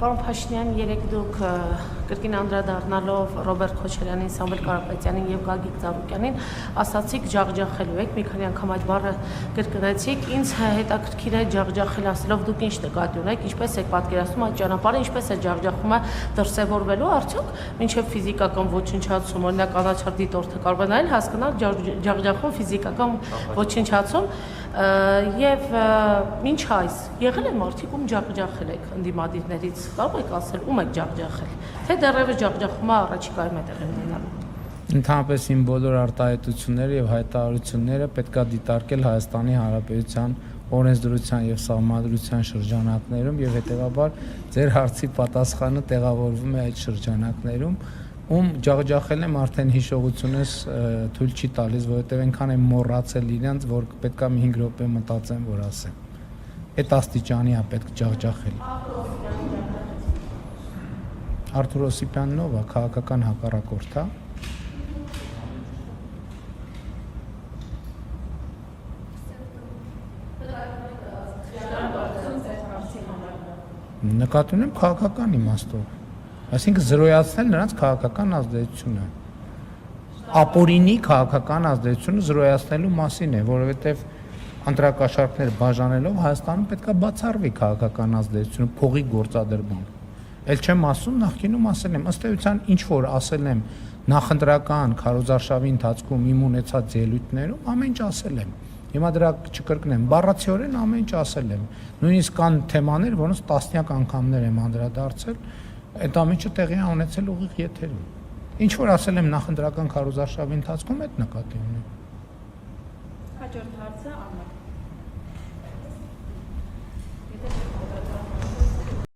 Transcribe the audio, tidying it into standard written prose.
Պարոն Փաշինյան, երեք դուք կրկին անդրադառնալով Ռոբերտ Քոչարյանին, Սամվել Կարապետյանին եւ Գագիկ Ծառուկյանին ասացիք ջախջախելու եք, մի քանի անգամ այդ բառը կրկնեցիք, ինձ հետաքրքիր է ջախջախել ասելով դուք ինչ նկատի ունեք, ինչպես եք պատկերացնում այդ ճանապարհը, ինչպես է ջախջախումը դրսևորվելու արդյոք մինչեւ ֆիզիկական ոչնչացում, օրինակ անաչառ դիտորդը կարող է նայել հասկանալ ջախջախում ֆիզիկական ոչնչացում եւ ինչ այս եղել են մարդիկ ում ջախջախել եք ընդդիմադիրներից կարող եք ասել ում եք ջախջախել թե դեռևս ջախջախումը առաջիկայում է տեղի ունենալու Ընդհանրապես իմ բոլոր արտահայտությունները եւ հայտարարությունները պետքա դիտարկել Հայաստանի Հանրապետության օրենսդրության եւ սահմանադրության շրջանակներում եւ հետեւաբար ձեր հարցի պատասխանը տեղավորվում է այդ շրջանակներում ում ջախջախել եմ արդեն հիշողությունս թույլ չի տալիս որովհետեւ այնքան եմ մոռացել իրենց որ պետքա մի 5 րոպե մտածեմ որ ասեմ այդ աստիճանի է պետք ջախջախել Արթուր Օսիպյանն ով է քաղաքական հակառակորդ է Նկատի ունեմ քաղաքական իմաստով Այսինքն զրոյացնել նրանց քաղաքական ազդեցությունը ապօրինի քաղաքական ազդեցությունը զրոյացնելու մասին է, որովհետև ընտրակաշառքներ բաժանելով Հայաստանում պետքա բացառվի քաղաքական ազդեցությունը, փողի գործադրման։ Էլ չեմ ասում, նախկինում ասել եմ, ըստ էության ինչ որ ասել եմ նախընտրական քարոզարշավի ընթացքում իմ ունեցած ելույթներում, ամեն ինչ ասել եմ։ Հիմա դրա չկրկնեմ, բառացիորեն ամեն ինչ ասել եմ։ Նույնիսկ կան թեմաներ, որոնց տասնյակ անգամներ եմ անդրադարձել, այդ ամեն ինչը տեղի է ունեցել ուղիղ եթերում։ Ինչ որ ասել եմ նախընտրական քարոզարշավի ընթացքում, այդ նկատի ունեմ։ Հաջորդ հարցը Աննա